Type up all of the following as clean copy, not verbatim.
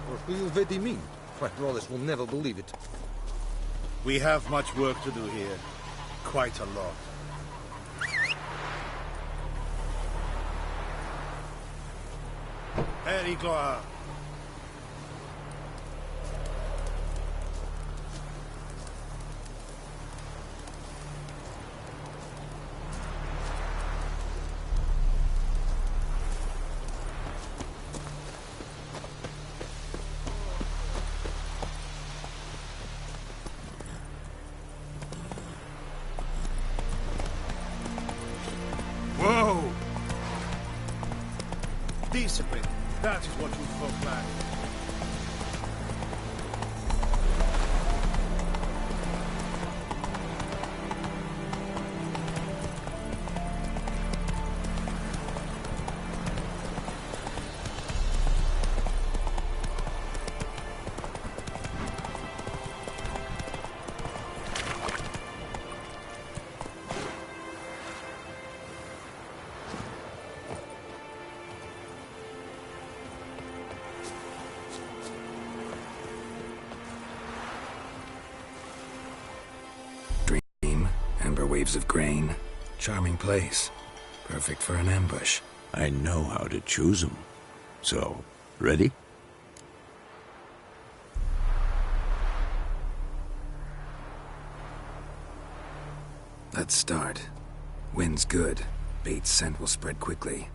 What do you really mean? My brothers will never believe it. We have much work to do here. Quite a lot. Very gloire. Whoa! Discipline. That is what you folk lack. Waves of grain. Charming place. Perfect for an ambush. I know how to choose them. So, ready? Let's start. Wind's good. Bait's scent will spread quickly.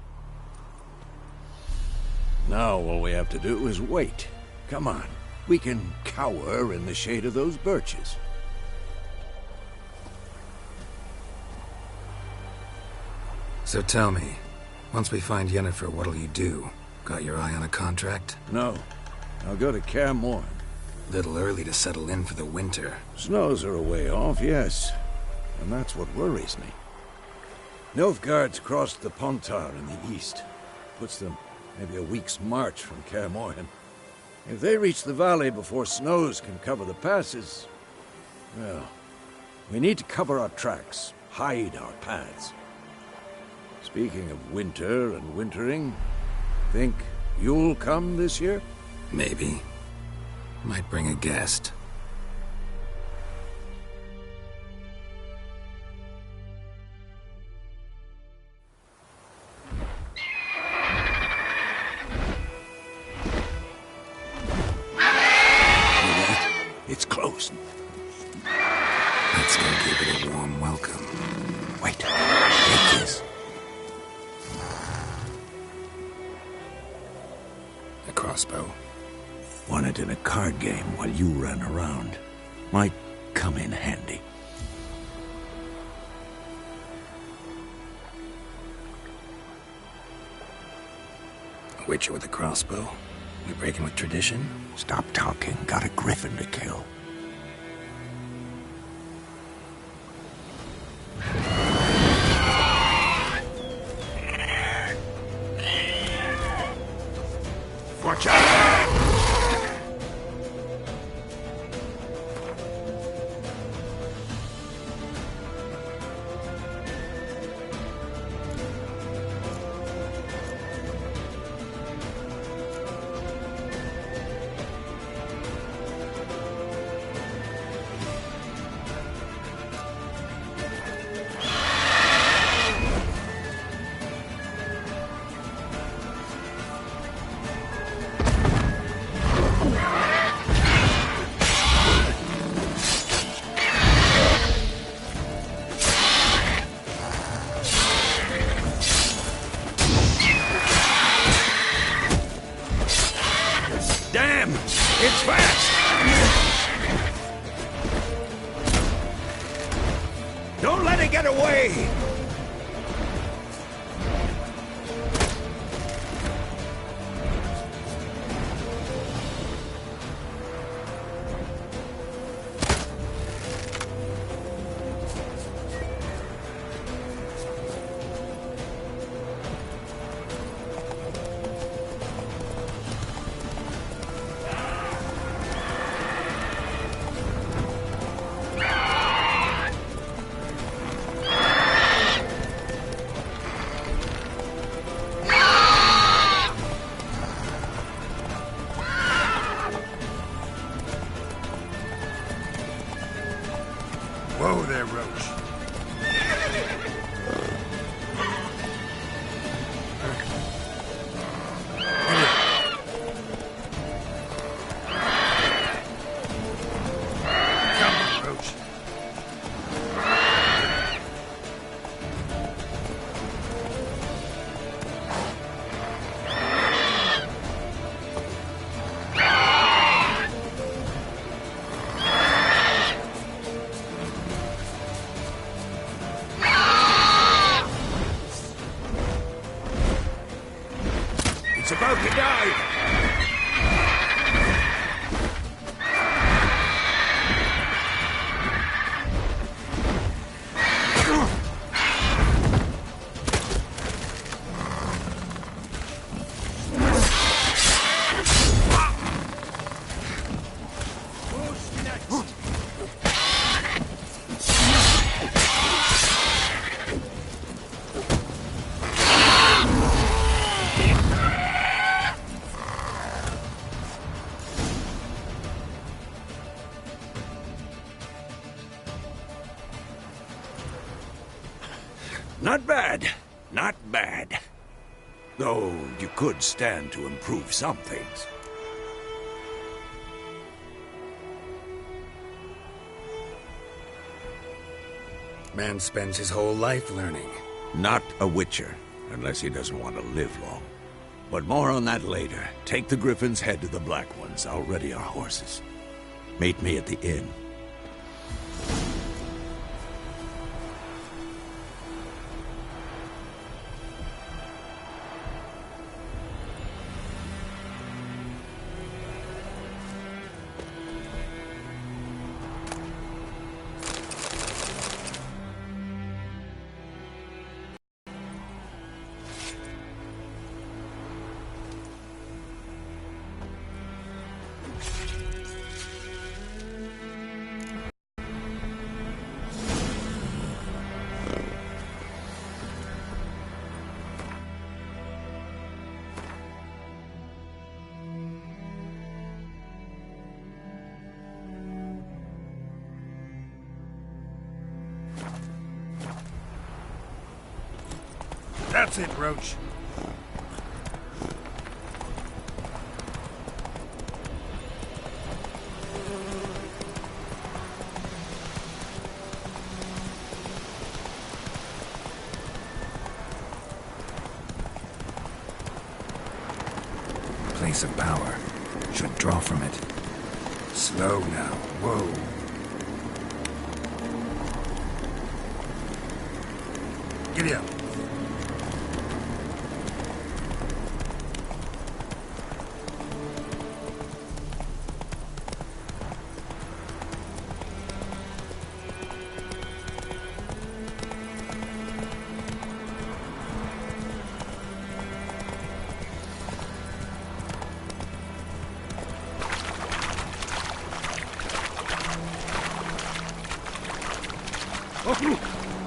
Now all we have to do is wait. Come on. We can cower in the shade of those birches. So tell me, once we find Yennefer, what'll you do? Got your eye on a contract? No. I'll go to Kaer Morhen. Little early to settle in for the winter. Snows are a way off, yes. And that's what worries me. Nilfgaard's crossed the Pontar in the east. Puts them maybe a week's march from Kaer Morhen. If they reach the valley before snows can cover the passes, well, we need to cover our tracks, hide our paths. Speaking of winter and wintering, think you'll come this year? Maybe. Might bring a guest. It's close. Let's go give it a warm welcome. Wait. Take this. A crossbow. Won it in a card game while you ran around. Might come in handy. A witcher with a crossbow? We breaking with tradition? Stop talking. Got a griffin to kill. Watch out! Damn! It's fast! Don't let it get away! Whoa there, Roach. Come on, Roach. It's about to dive! Not bad. Not bad. Though you could stand to improve some things. Man spends his whole life learning. Not a witcher, unless he doesn't want to live long. But more on that later. Take the Griffin's head to the Black Ones. I'll ready our horses. Meet me at the inn. That's it, Roach. Place of power. Should draw from it. Slow now. Whoa. Giddy up.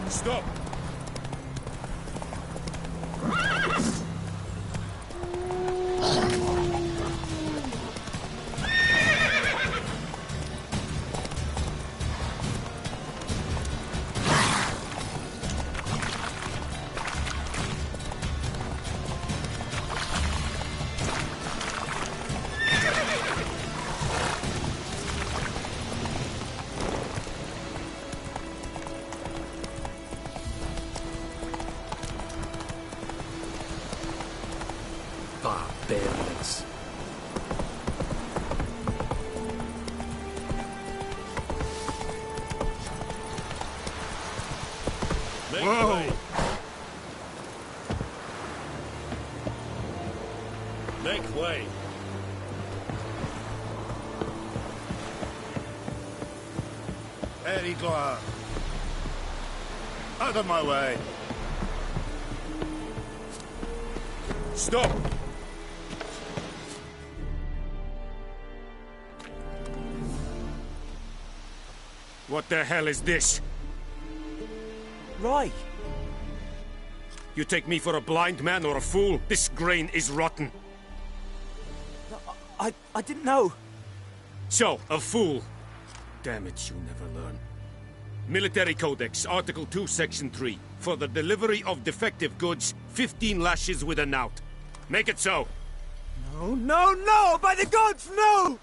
Stop! Barbarians. Whoa! Make way. Eddie Gloire. Out of my way. Stop! What the hell is this? Right. You take me for a blind man or a fool? This grain is rotten. I didn't know. So, a fool. Damn it, you never learn. Military Codex, Article 2, Section 3. For the delivery of defective goods, 15 lashes with a knout. Make it so. No, no, no! By the gods, no!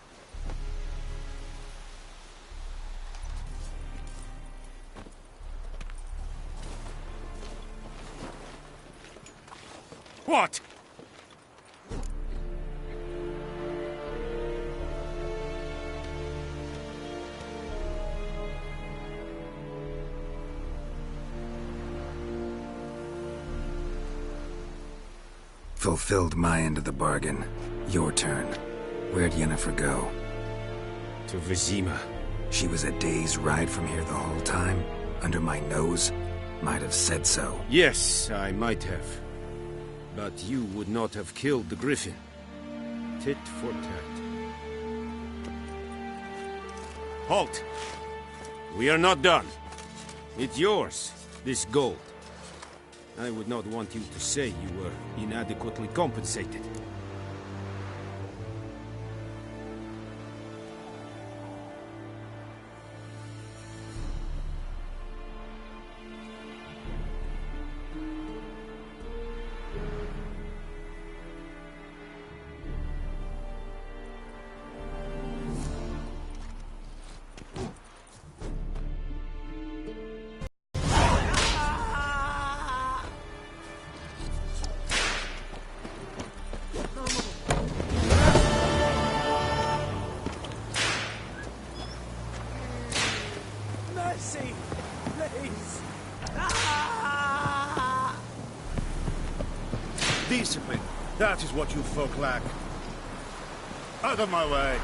What? Fulfilled my end of the bargain. Your turn. Where'd Yennefer go? To Vizima. She was a day's ride from here the whole time? Under my nose? Might have said so. Yes, I might have. But you would not have killed the Griffin. Tit for tat. Halt! We are not done. It's yours, this gold. I would not want you to say you were inadequately compensated. Mercy! Please! Discipline. That is what you folk lack. Out of my way.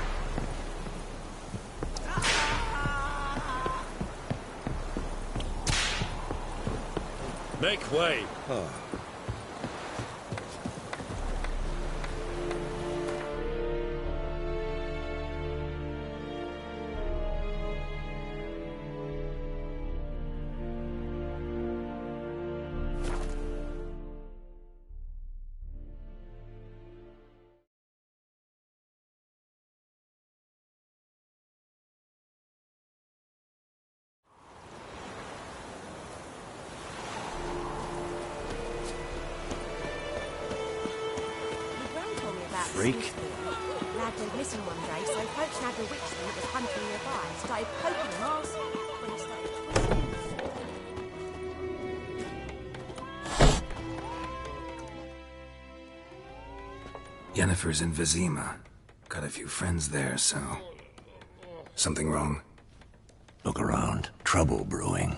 Make way! Freak. Lad went missing one day, so folks had the witch that was hunting nearby. Started poking him arse when he started twisting. Yennefer's in Vizima. Got a few friends there, so... Something wrong? Look around. Trouble brewing.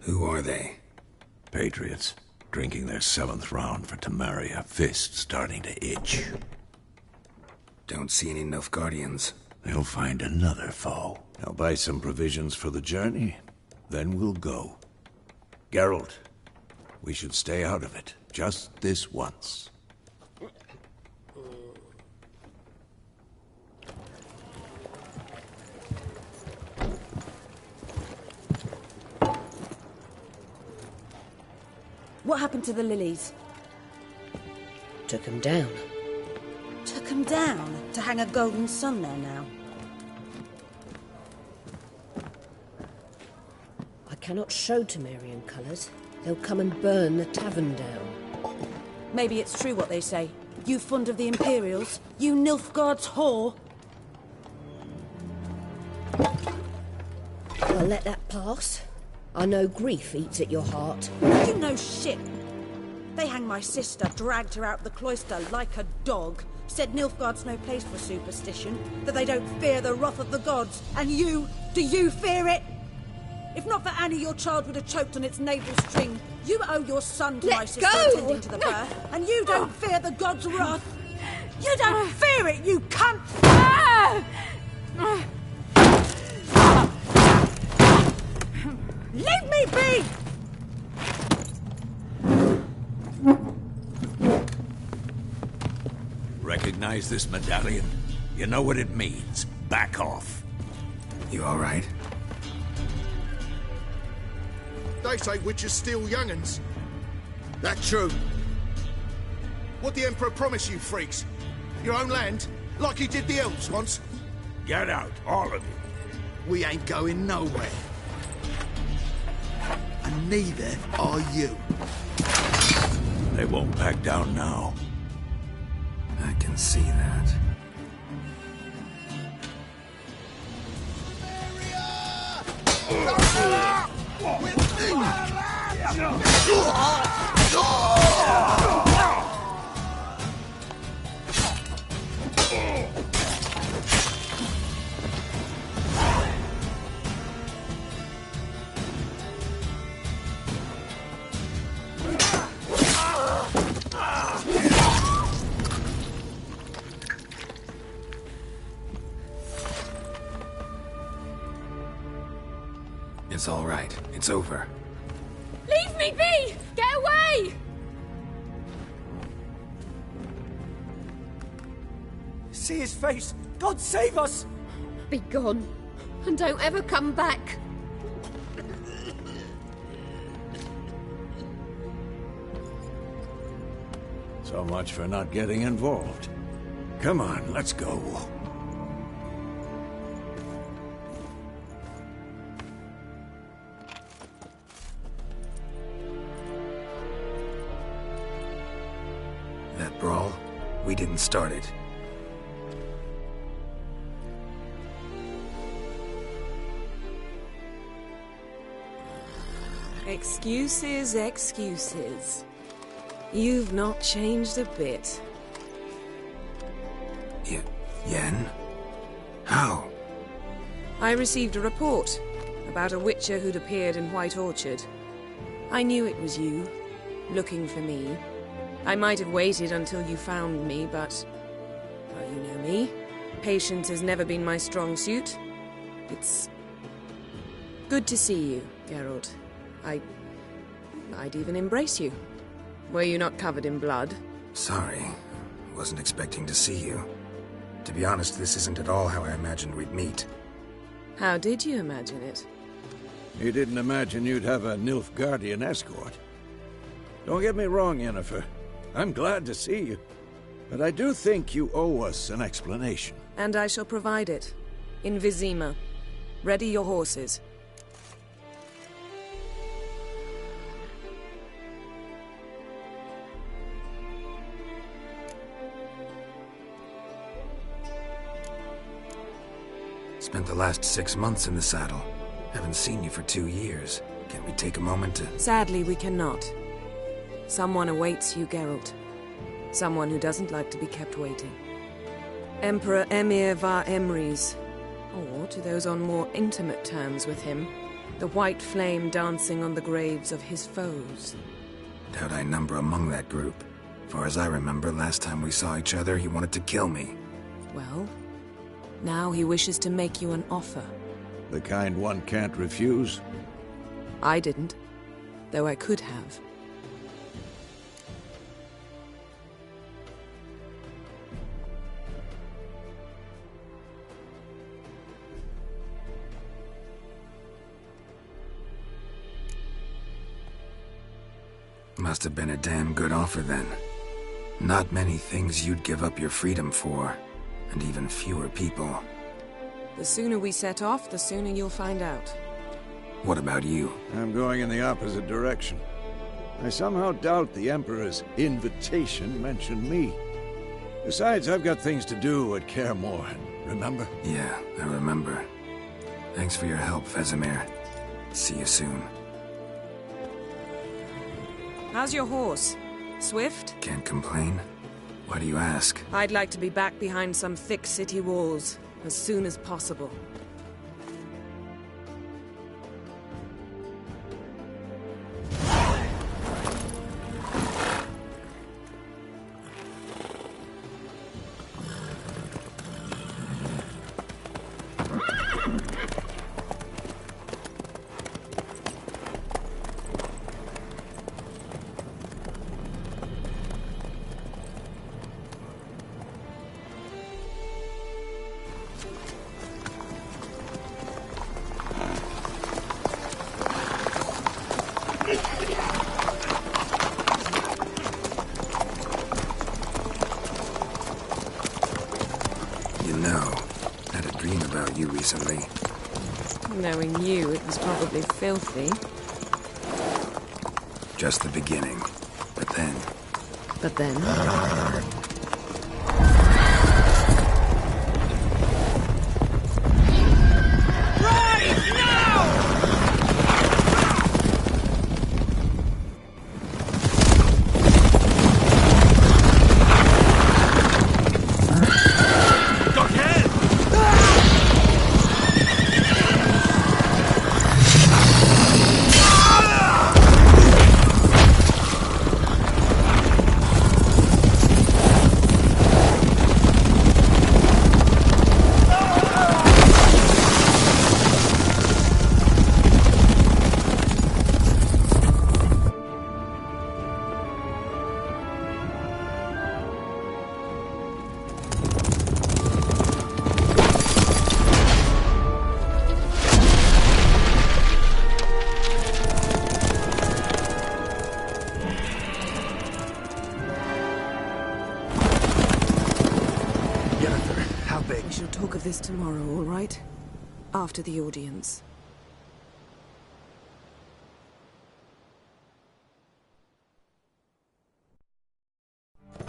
Who are they? Patriots. Drinking their 7th round for Temeria. Fist starting to itch. Don't see any Nilfgaardians. They'll find another foe. I'll buy some provisions for the journey. Then we'll go. Geralt, we should stay out of it. Just this once. What happened to the lilies? Took him down. Took them down to hang a golden sun there now. I cannot show Temerian colours. They'll come and burn the tavern down. Maybe it's true what they say. You fond of the Imperials? You Nilfgaard's whore? I'll let that pass. I know grief eats at your heart. You know shit. They hanged my sister, dragged her out the cloister like a dog. Said Nilfgaard's no place for superstition, that they don't fear the wrath of the gods. And you, do you fear it? If not for Annie, your child would have choked on its navel string. You owe your son to my sister attending to the birth, and you don't fear the gods' wrath. You don't fear it, you cunt! Leave me be! Recognize this medallion? You know what it means. Back off. You all right? They say witches steal young'uns. That true? What the Emperor promised you, freaks? Your own land? Like he did the elves once? Get out, all of you. We ain't going nowhere. And neither are you. They won't back down now. I can see that. It's all right. It's over. Leave me be! Get away! See his face! God save us! Be gone, and don't ever come back. So much for not getting involved. Come on, let's go. That brawl, we didn't start it. Excuses, excuses. You've not changed a bit. Yen? How? I received a report about a witcher who'd appeared in White Orchard. I knew it was you, looking for me. I might have waited until you found me, but... well, you know me. Patience has never been my strong suit. It's... good to see you, Geralt. I'd even embrace you. Were you not covered in blood? Sorry. Wasn't expecting to see you. To be honest, this isn't at all how I imagined we'd meet. How did you imagine it? You didn't imagine you'd have a Nilfgaardian escort. Don't get me wrong, Yennefer. I'm glad to see you. But I do think you owe us an explanation. And I shall provide it. In Vizima. Ready your horses. Spent the last 6 months in the saddle. Haven't seen you for 2 years. Can we take a moment to... Sadly, we cannot. Someone awaits you, Geralt. Someone who doesn't like to be kept waiting. Emperor Emir var Emrys. Or, to those on more intimate terms with him, the white flame dancing on the graves of his foes. Doubt I number among that group. Far as I remember, last time we saw each other, he wanted to kill me. Well, now he wishes to make you an offer. The kind one can't refuse? I didn't, though I could have. Must have been a damn good offer then. Not many things you'd give up your freedom for, and even fewer people. The sooner we set off, the sooner you'll find out. What about you? I'm going in the opposite direction. I somehow doubt the Emperor's invitation mentioned me. Besides, I've got things to do at Kaer Morhen, remember? Yeah, I remember. Thanks for your help, Vesemir. See you soon. How's your horse? Swift? Can't complain. Why do you ask? I'd like to be back behind some thick city walls as soon as possible. you recently? Knowing you, it was probably filthy. Just the beginning. But then... But then? We shall talk of this tomorrow, all right? After the audience.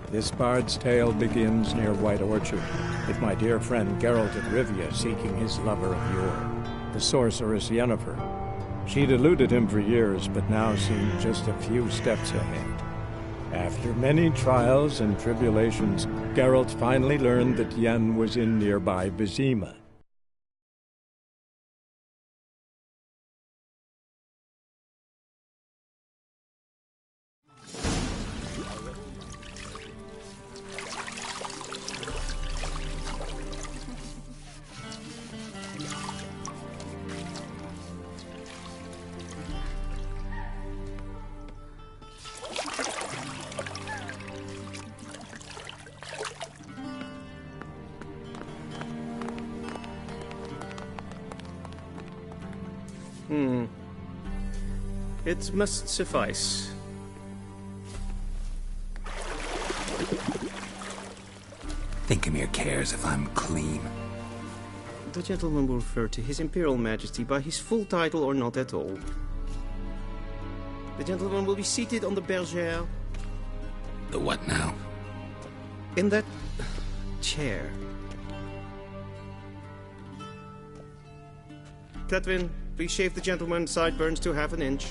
This bard's tale begins near White Orchard, with my dear friend Geralt of Rivia seeking his lover of yore, the sorceress Yennefer. She'd eluded him for years, but now seemed just a few steps ahead. After many trials and tribulations, Geralt finally learned that Yen was in nearby Vizima. It must suffice. Thinkamere cares if I'm clean. The gentleman will refer to His Imperial Majesty by his full title or not at all. The gentleman will be seated on the bergère. The what now? In that chair. Cletwin, please shave the gentleman's sideburns to half an inch.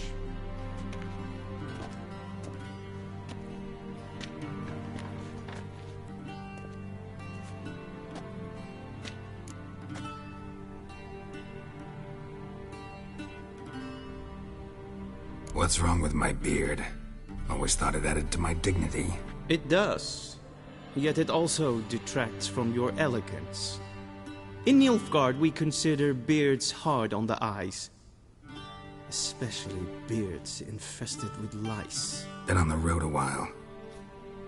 What's wrong with my beard? Always thought it added to my dignity. It does. Yet it also detracts from your elegance. In Nilfgaard, we consider beards hard on the eyes. Especially beards infested with lice. Been on the road a while.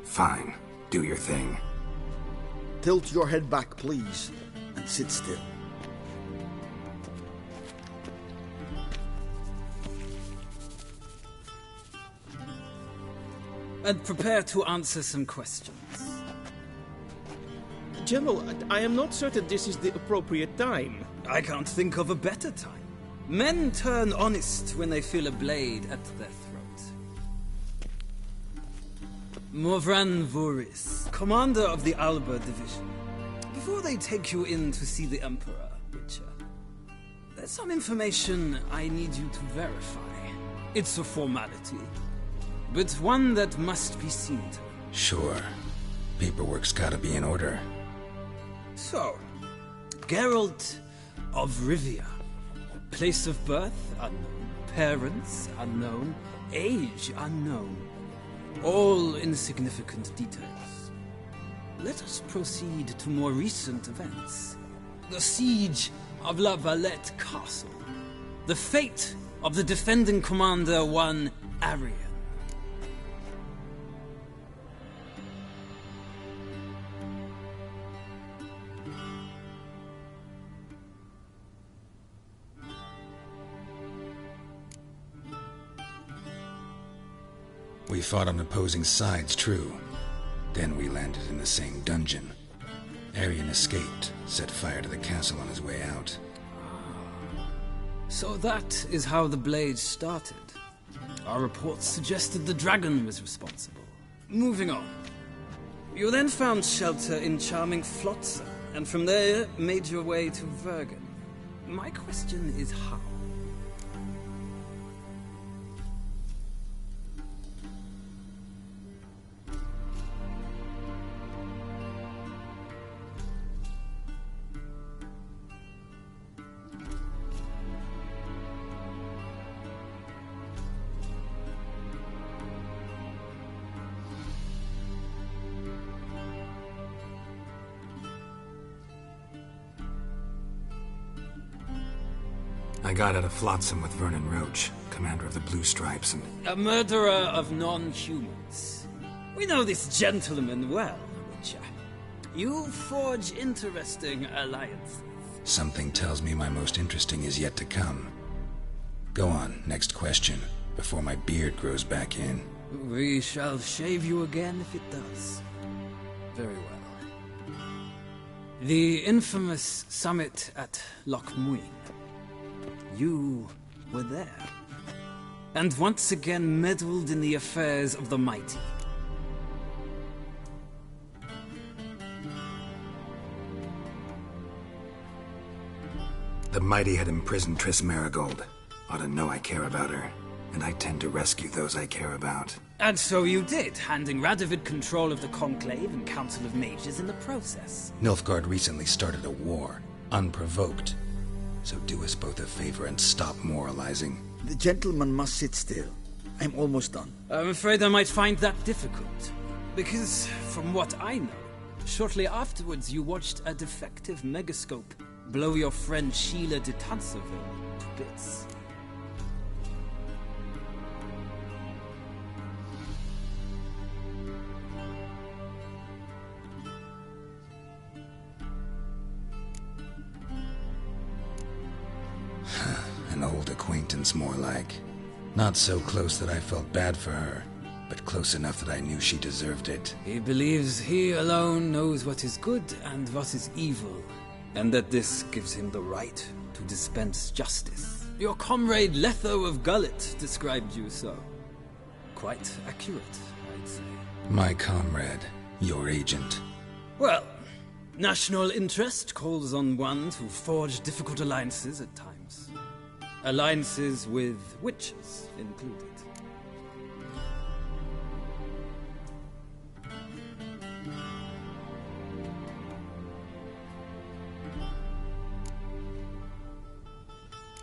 Fine. Do your thing. Tilt your head back, please, and sit still. And prepare to answer some questions. General, I am not certain this is the appropriate time. I can't think of a better time. Men turn honest when they feel a blade at their throat. Morvran Voris, commander of the Alba Division. Before they take you in to see the Emperor, Witcher, there's some information I need you to verify. It's a formality, but one that must be seen to. Sure. Paperwork's gotta be in order. So, Geralt of Rivia. Place of birth, unknown. Parents, unknown. Age, unknown. All insignificant details. Let us proceed to more recent events. The siege of La Valette Castle. The fate of the defending commander, one Arian. We fought on opposing sides, true. Then we landed in the same dungeon. Arian escaped, set fire to the castle on his way out. So that is how the Blade started. Our reports suggested the dragon was responsible. Moving on. You then found shelter in charming Flotsam, and from there made your way to Vergen. My question is how? I got out of Flotsam with Vernon Roach, commander of the Blue Stripes, and... A murderer of non-humans. We know this gentleman well, Witcher. You forge interesting alliances. Something tells me my most interesting is yet to come. Go on, next question, before my beard grows back in. We shall shave you again if it does. Very well. The infamous summit at Loch Muin. You were there. And once again meddled in the affairs of the mighty. The mighty had imprisoned Triss Marigold. Ought to know I care about her, and I tend to rescue those I care about. And so you did, handing Radovid control of the Conclave and Council of Mages in the process. Nilfgaard recently started a war, unprovoked. So do us both a favor and stop moralizing. The gentleman must sit still. I'm almost done. I'm afraid I might find that difficult. Because, from what I know, shortly afterwards you watched a defective megascope blow your friend Sheila de Tanserville to bits. An old acquaintance, more like. Not so close that I felt bad for her, but close enough that I knew she deserved it. He believes he alone knows what is good and what is evil, and that this gives him the right to dispense justice. Your comrade Letho of Gullet described you so. Quite accurate, I'd say. My comrade, your agent. Well, national interest calls on one to forge difficult alliances at times. Alliances with witches included.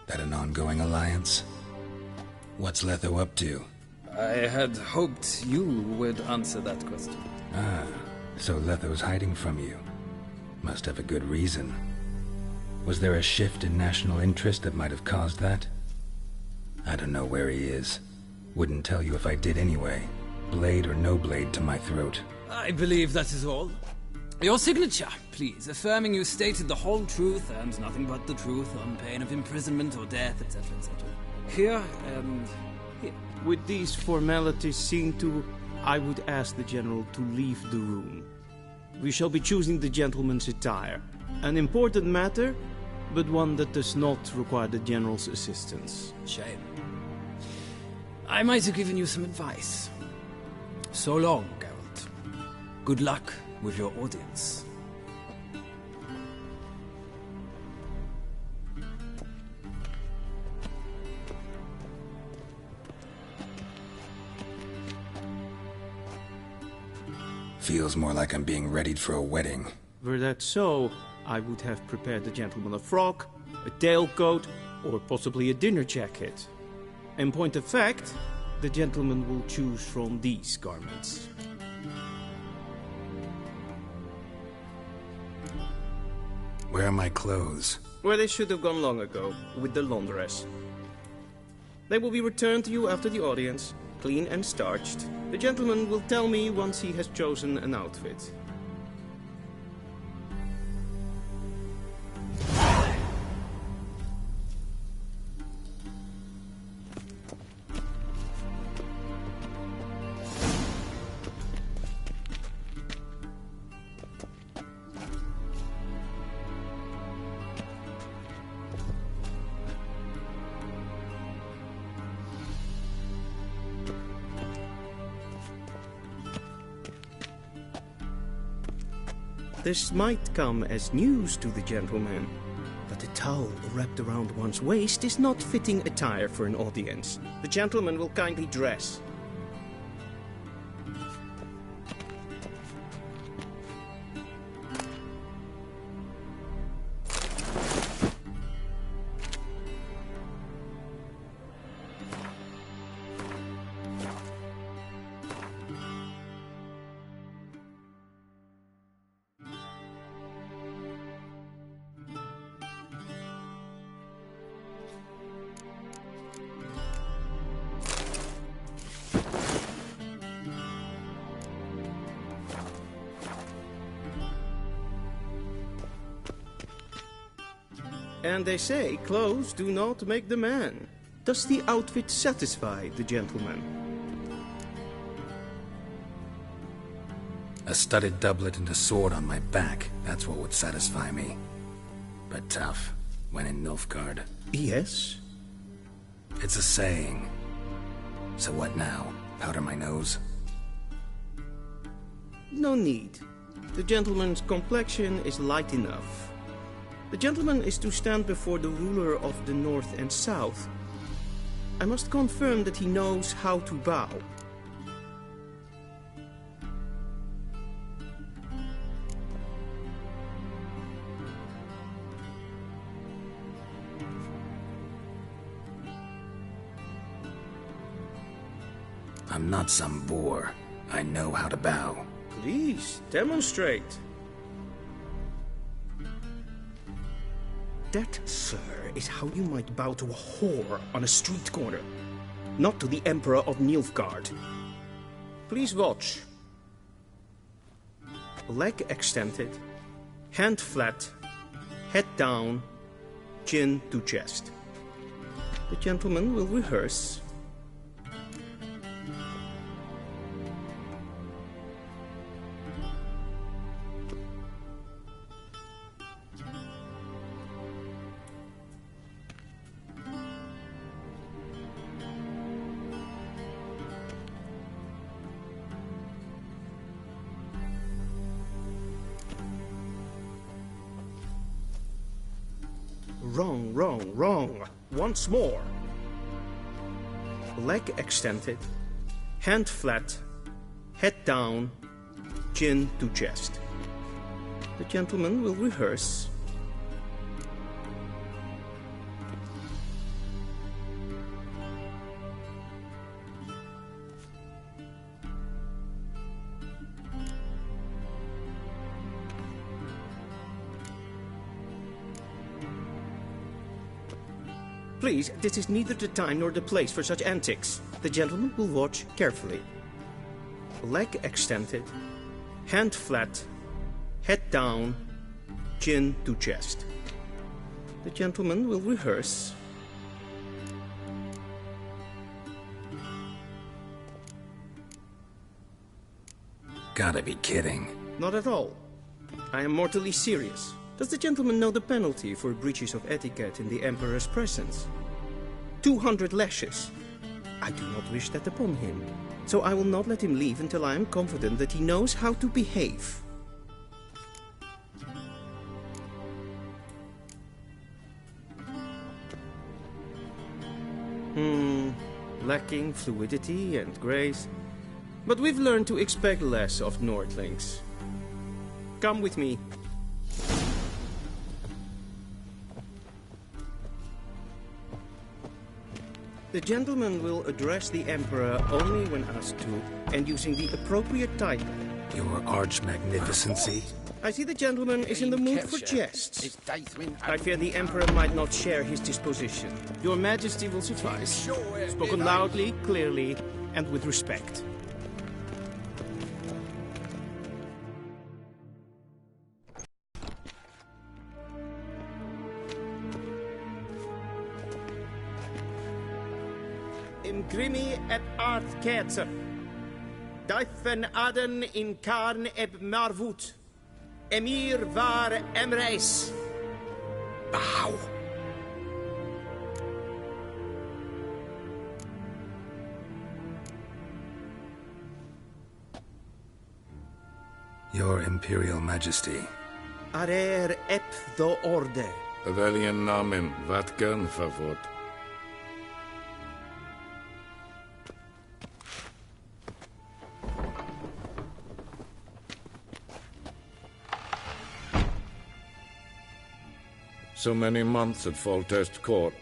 That an ongoing alliance? What's Letho up to? I had hoped you would answer that question. Ah, so Letho's hiding from you. Must have a good reason. Was there a shift in national interest that might have caused that? I don't know where he is. Wouldn't tell you if I did anyway. Blade or no blade to my throat. I believe that is all. Your signature, please, affirming you stated the whole truth and nothing but the truth on pain of imprisonment or death, etc., etc. Here and here. With these formalities seen to, I would ask the General to leave the room. We shall be choosing the gentleman's attire. An important matter, but one that does not require the General's assistance. Shame. I might have given you some advice. So long, Geralt. Good luck with your audience. Feels more like I'm being readied for a wedding. Were that so, I would have prepared the gentleman a frock, a tailcoat, or possibly a dinner jacket. In point of fact, the gentleman will choose from these garments. Where are my clothes? Where they should have gone long ago, with the laundress. They will be returned to you after the audience, clean and starched. The gentleman will tell me once he has chosen an outfit. This might come as news to the gentleman, but a towel wrapped around one's waist is not fitting attire for an audience. The gentleman will kindly dress. And they say clothes do not make the man. Does the outfit satisfy the gentleman? A studded doublet and a sword on my back, that's what would satisfy me. But tough, when in Nilfgaard. Yes? It's a saying. So what now? Powder my nose? No need. The gentleman's complexion is light enough. The gentleman is to stand before the ruler of the North and South. I must confirm that he knows how to bow. I'm not some boor. I know how to bow. Please, demonstrate. That, sir, is how you might bow to a whore on a street corner, not to the Emperor of Nilfgaard. Please watch. Leg extended, hand flat, head down, chin to chest. The gentleman will rehearse. Wrong, wrong, wrong. Once more. Leg extended, hand flat, head down, chin to chest. The gentleman will rehearse. Please, this is neither the time nor the place for such antics. The gentleman will watch carefully. Leg extended, hand flat, head down, chin to chest. The gentleman will rehearse. Gotta be kidding. Not at all. I am mortally serious. Does the gentleman know the penalty for breaches of etiquette in the Emperor's presence? 200 lashes. I do not wish that upon him, so I will not let him leave until I am confident that he knows how to behave. Lacking fluidity and grace. But we've learned to expect less of Nordlings. Come with me. The gentleman will address the Emperor only when asked to, and using the appropriate title. Your Arch-Magnificency? I see the gentleman is in the mood for jests. I fear the Emperor might not share his disposition. Your Majesty will suffice. Spoken loudly, clearly, and with respect. Imgrimi et art ketzer. Daifen aden in karn eb marvut. Emir var emreis. Bow. Your Imperial Majesty. Arer ep the orde. Welchen Namen? Wat gern verwort? So many months at Foltest Court.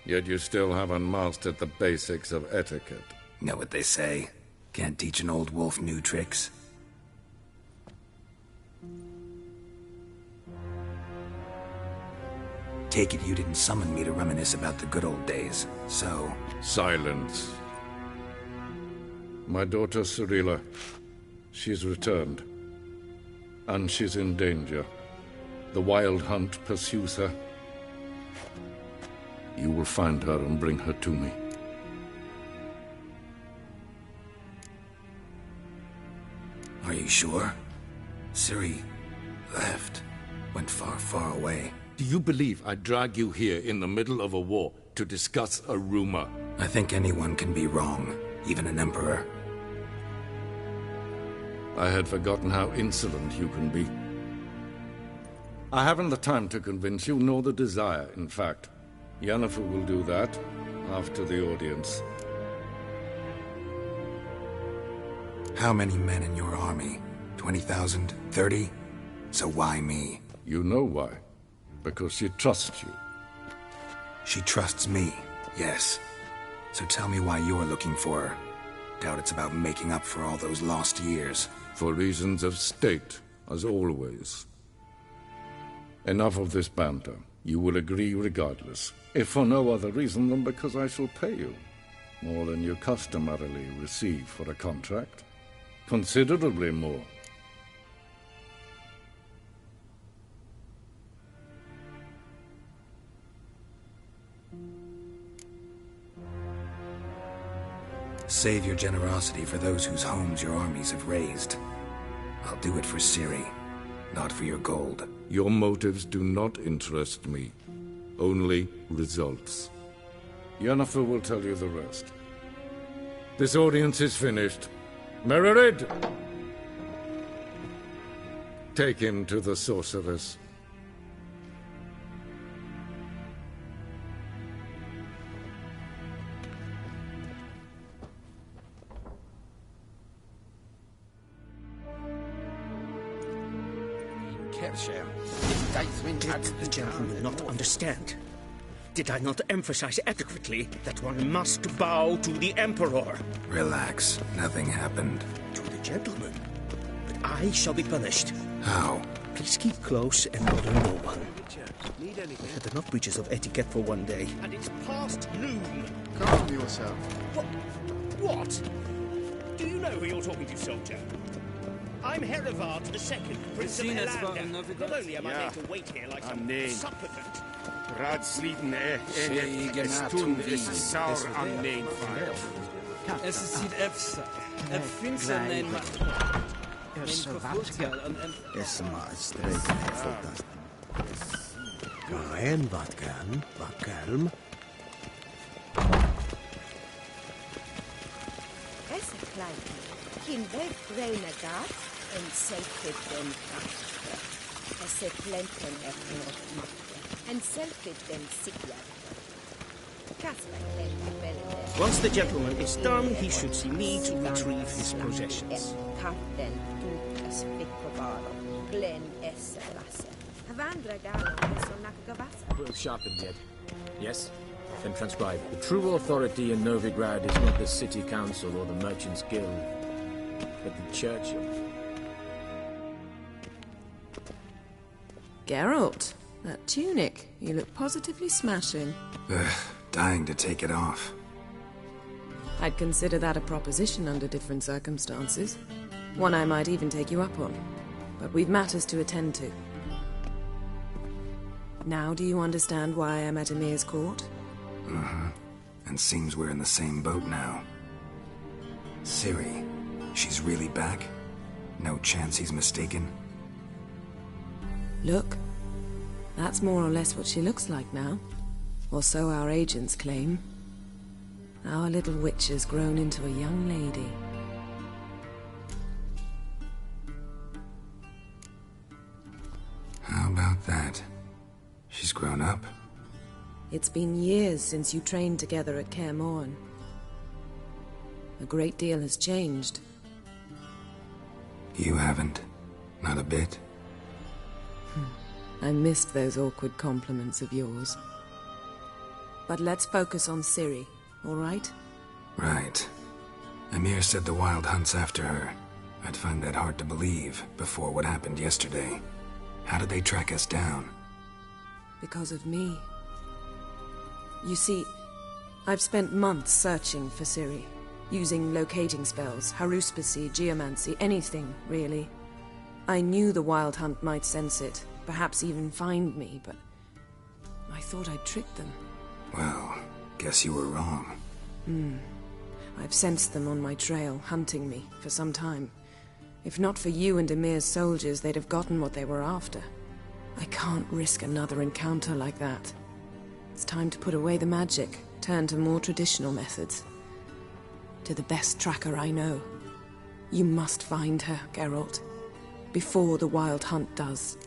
Yet you still haven't mastered the basics of etiquette. Know what they say? Can't teach an old wolf new tricks. Take it you didn't summon me to reminisce about the good old days, so... Silence. My daughter Cyrilla, she's returned. And she's in danger. The Wild Hunt pursues her. You will find her and bring her to me. Are you sure? Ciri left. Went far, far away. Do you believe I'd drag you here in the middle of a war to discuss a rumor? I think anyone can be wrong, even an emperor. I had forgotten how insolent you can be. I haven't the time to convince you, nor the desire, in fact. Yennefer will do that after the audience. How many men in your army? 20,000? 30? So why me? You know why. Because she trusts you. She trusts me, yes. So tell me why you're looking for her. Doubt it's about making up for all those lost years. For reasons of state, as always. Enough of this banter. You will agree regardless. If for no other reason than because I shall pay you. More than you customarily receive for a contract. Considerably more. Save your generosity for those whose homes your armies have razed. I'll do it for Ciri, not for your gold. Your motives do not interest me. Only results. Yennefer will tell you the rest. This audience is finished. Mererid! Take him to the sorceress. Did the gentleman not understand? Did I not emphasize adequately that one must bow to the Emperor? Relax. Nothing happened. To the gentleman. But I shall be punished. How? Please keep close and bother no one. I had enough breaches of etiquette for one day. And it's past noon. Calm yourself. What? Do you know who you're talking to, soldier? I'm Herivard II, Prince of Elanda. Not only am I made to wait here like some supplicant. Raadsleden es tun is sauer an den Fall. Es ist die Efsa. Finster nein Es maar streken fantastisch. Kaen wat kan, wat kalm. Es klein. Kin weg vreune gaat en selfit den kracht. Es plenten erknot. And self-it then sickler. Once the gentleman is done, he should see me to retrieve his possessions. Both sharp and dead. Yes? Then transcribe. The true authority in Novigrad is not the city council or the merchants' guild, but the church. Geralt. That tunic. You look positively smashing. Dying to take it off. I'd consider that a proposition under different circumstances. One I might even take you up on. But we've matters to attend to. Now do you understand why I'm at Emir's court? Mm-hmm. And seems we're in the same boat now. Ciri, she's really back? No chance he's mistaken? Look. That's more or less what she looks like now. Or so our agents claim. Our little witch has grown into a young lady. grown up. It's been years since you trained together at Kaer Morhen. A great deal has changed. You haven't. Not a bit. I missed those awkward compliments of yours. But let's focus on Ciri, all right? Right. Emir said the Wild Hunt's after her. I'd find that hard to believe before what happened yesterday. How did they track us down? Because of me. You see, I've spent months searching for Ciri, using locating spells, haruspicy, geomancy, anything, really. I knew the Wild Hunt might sense it, perhaps even find me, but I thought I'd tricked them. Well, guess you were wrong. I've sensed them on my trail, hunting me, for some time. If not for you and Emir's soldiers, they'd have gotten what they were after. I can't risk another encounter like that. It's time to put away the magic, turn to more traditional methods. To the best tracker I know. You must find her, Geralt. Before the Wild Hunt does.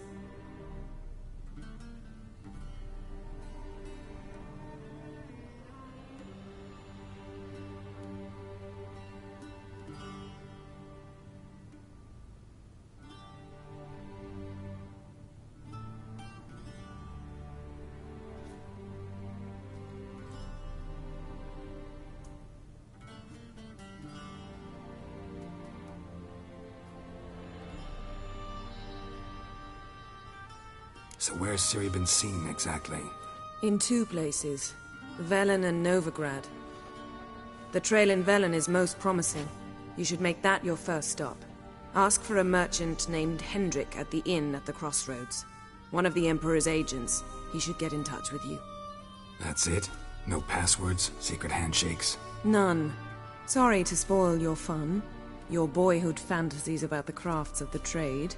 So where's Ciri been seen exactly? In 2 places, Velen and Novigrad. The trail in Velen is most promising. You should make that your first stop. Ask for a merchant named Hendrik at the inn at the crossroads. One of the Emperor's agents. He should get in touch with you. That's it? No passwords, secret handshakes? None. Sorry to spoil your fun. Your boyhood fantasies about the crafts of the trade.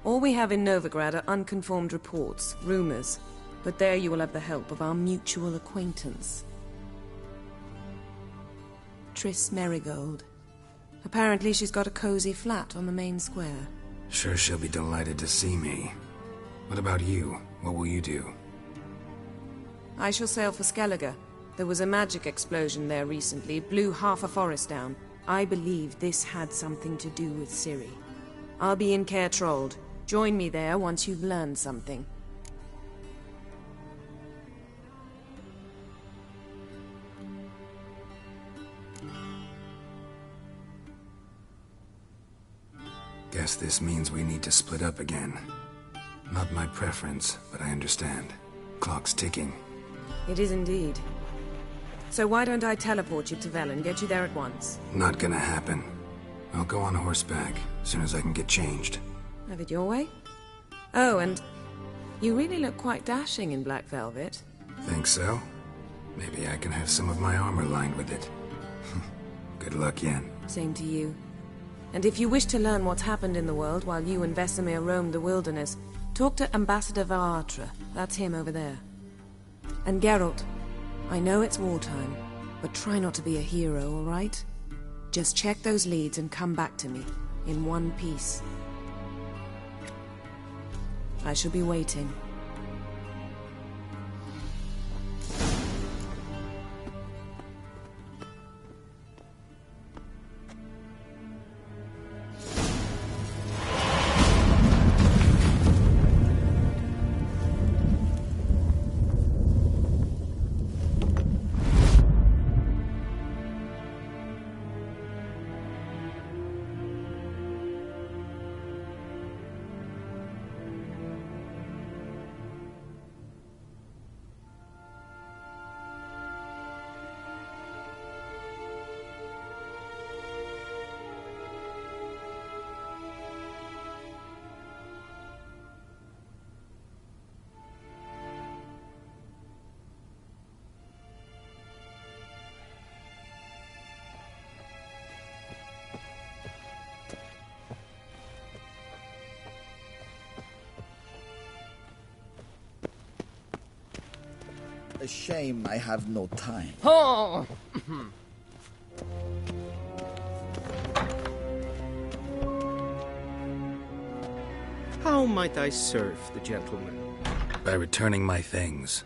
All we have in Novigrad are unconfirmed reports, rumors. But there you will have the help of our mutual acquaintance. Triss Merigold. Apparently she's got a cozy flat on the main square. Sure she'll be delighted to see me. What about you? What will you do? I shall sail for Skellige. There was a magic explosion there recently, blew half a forest down. I believe this had something to do with Ciri. I'll be in Caer Trold. Join me there once you've learned something. Guess this means we need to split up again. Not my preference, but I understand. Clock's ticking. It is indeed. So why don't I teleport you to Velen, get you there at once? Not gonna happen. I'll go on horseback, as soon as I can get changed. Have it your way? Oh, and you really look quite dashing in black velvet. Think so? Maybe I can have some of my armor lined with it. Good luck, Yen. Same to you. And if you wish to learn what's happened in the world while you and Vesemir roamed the wilderness, talk to Ambassador Varatra. That's him over there. And Geralt, I know it's wartime, but try not to be a hero, all right? Just check those leads and come back to me, in one piece. I shall be waiting. A shame I have no time. Oh! How might I serve the gentleman? By returning my things.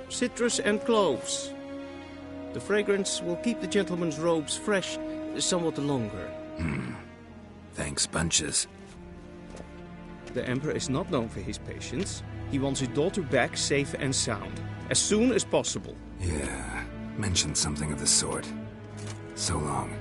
Citrus and cloves. The fragrance will keep the gentleman's robes fresh somewhat longer. Thanks, bunches. The Emperor is not known for his patience. He wants his daughter back safe and sound, as soon as possible. Yeah, mentioned something of the sort. So long.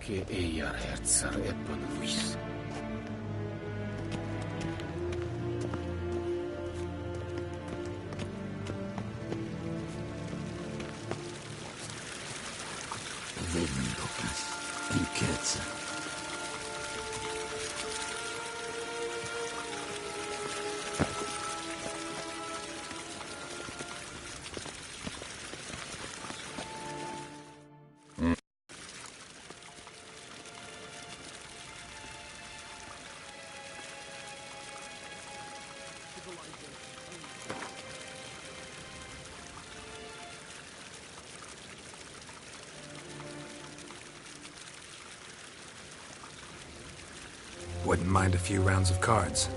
Che eiar herzar ebben luis. Vendokas en ketsa. Wouldn't mind a few rounds of cards.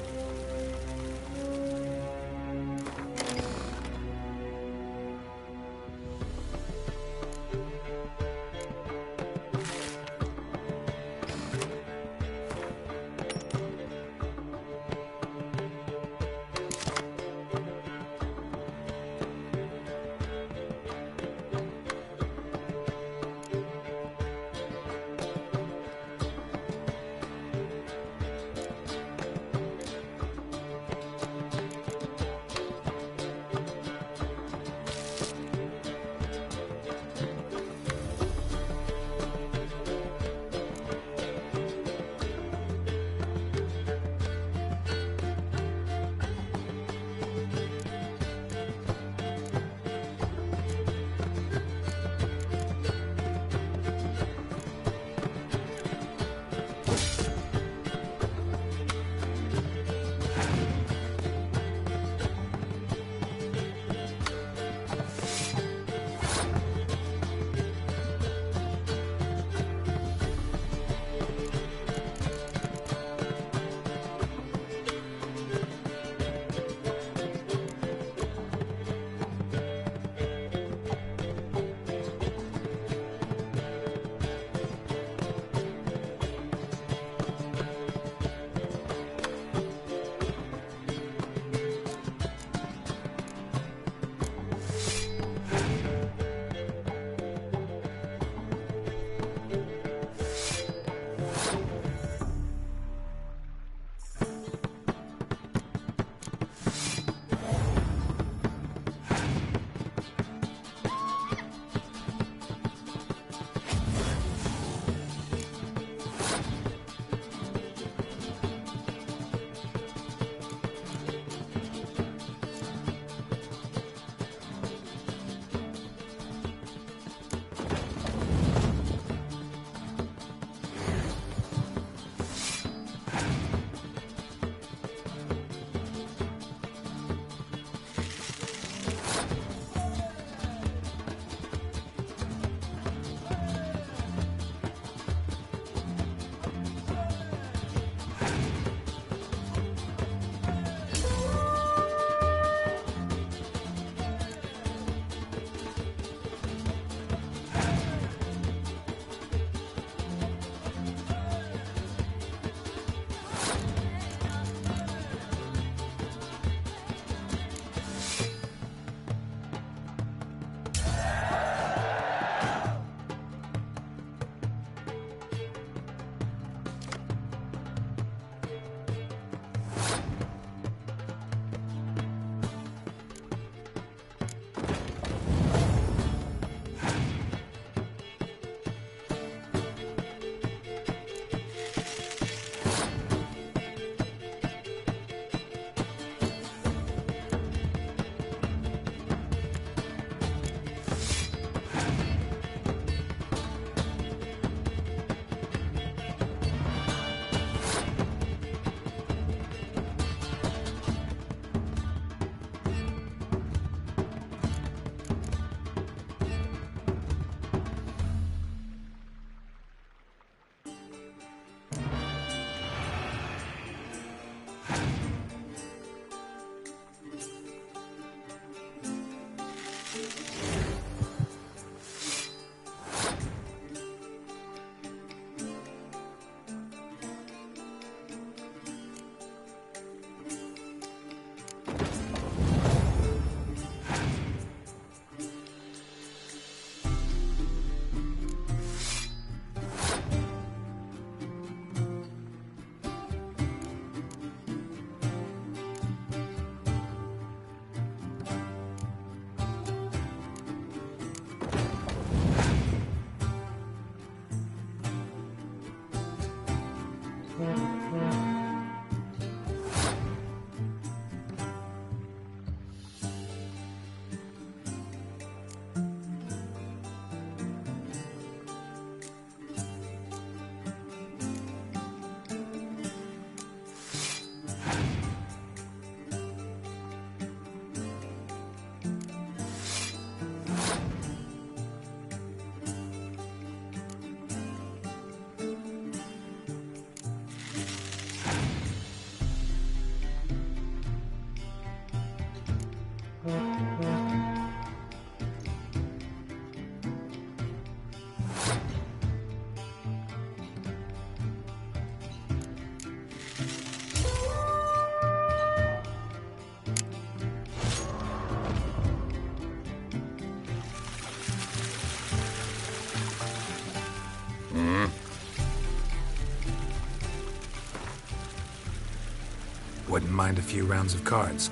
Wouldn't mind a few rounds of cards.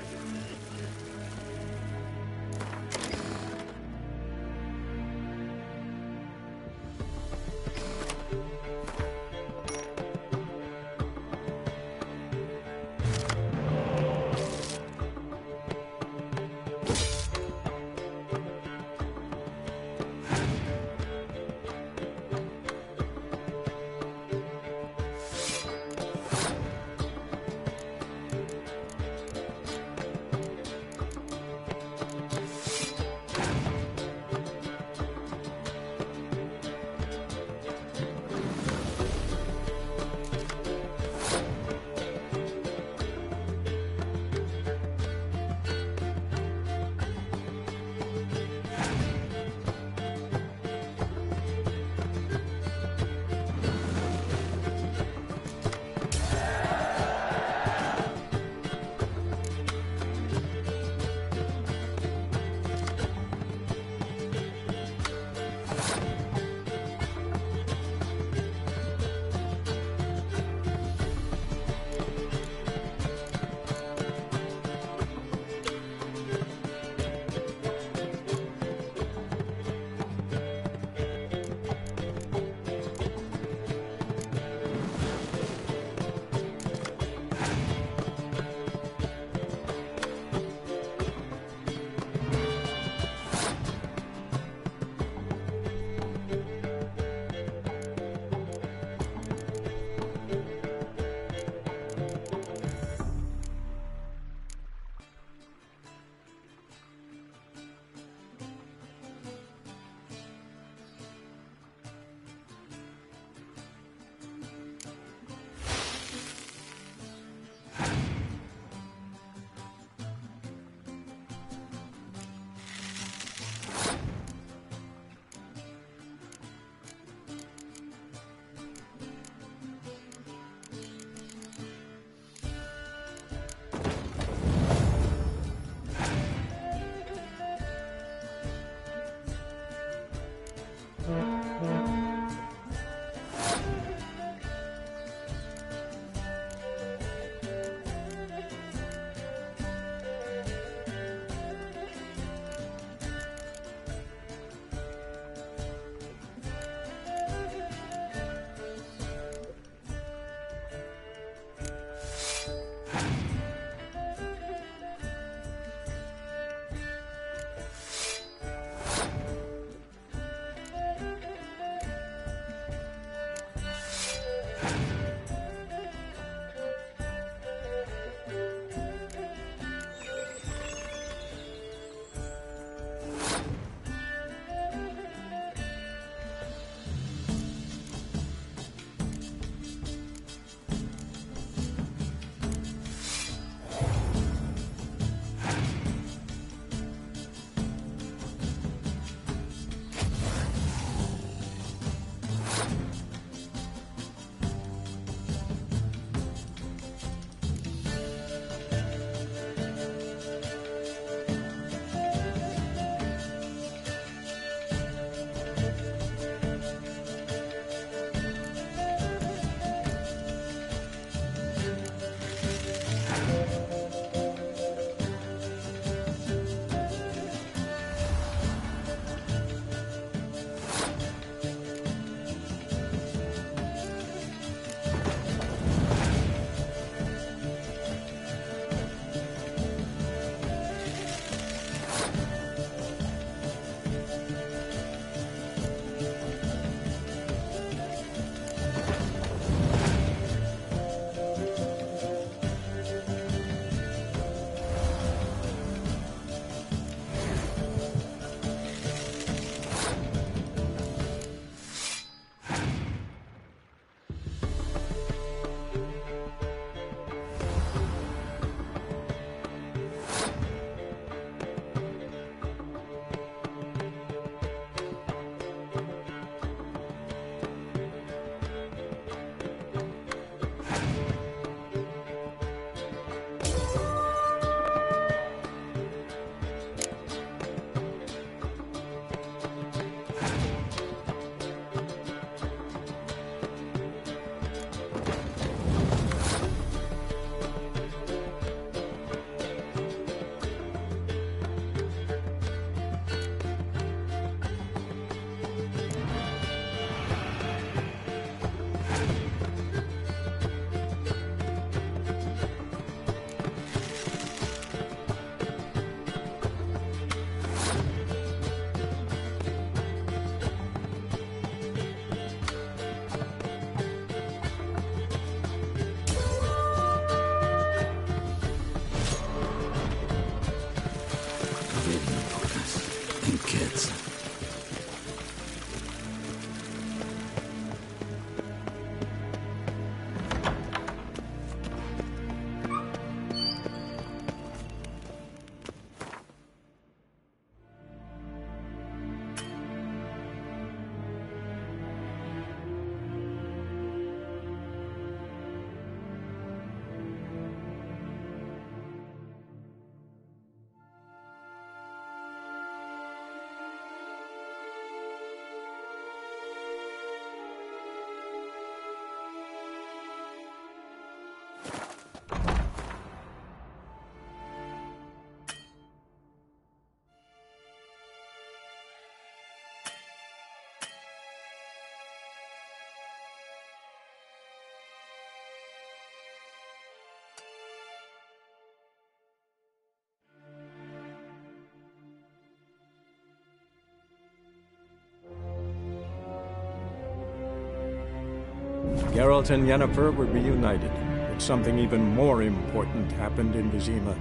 Geralt and Yennefer were reunited, but something even more important happened in Vizima.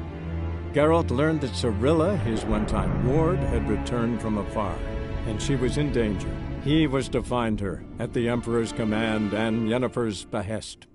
Geralt learned that Cirilla, his one-time ward, had returned from afar, and she was in danger. He was to find her, at the Emperor's command and Yennefer's behest.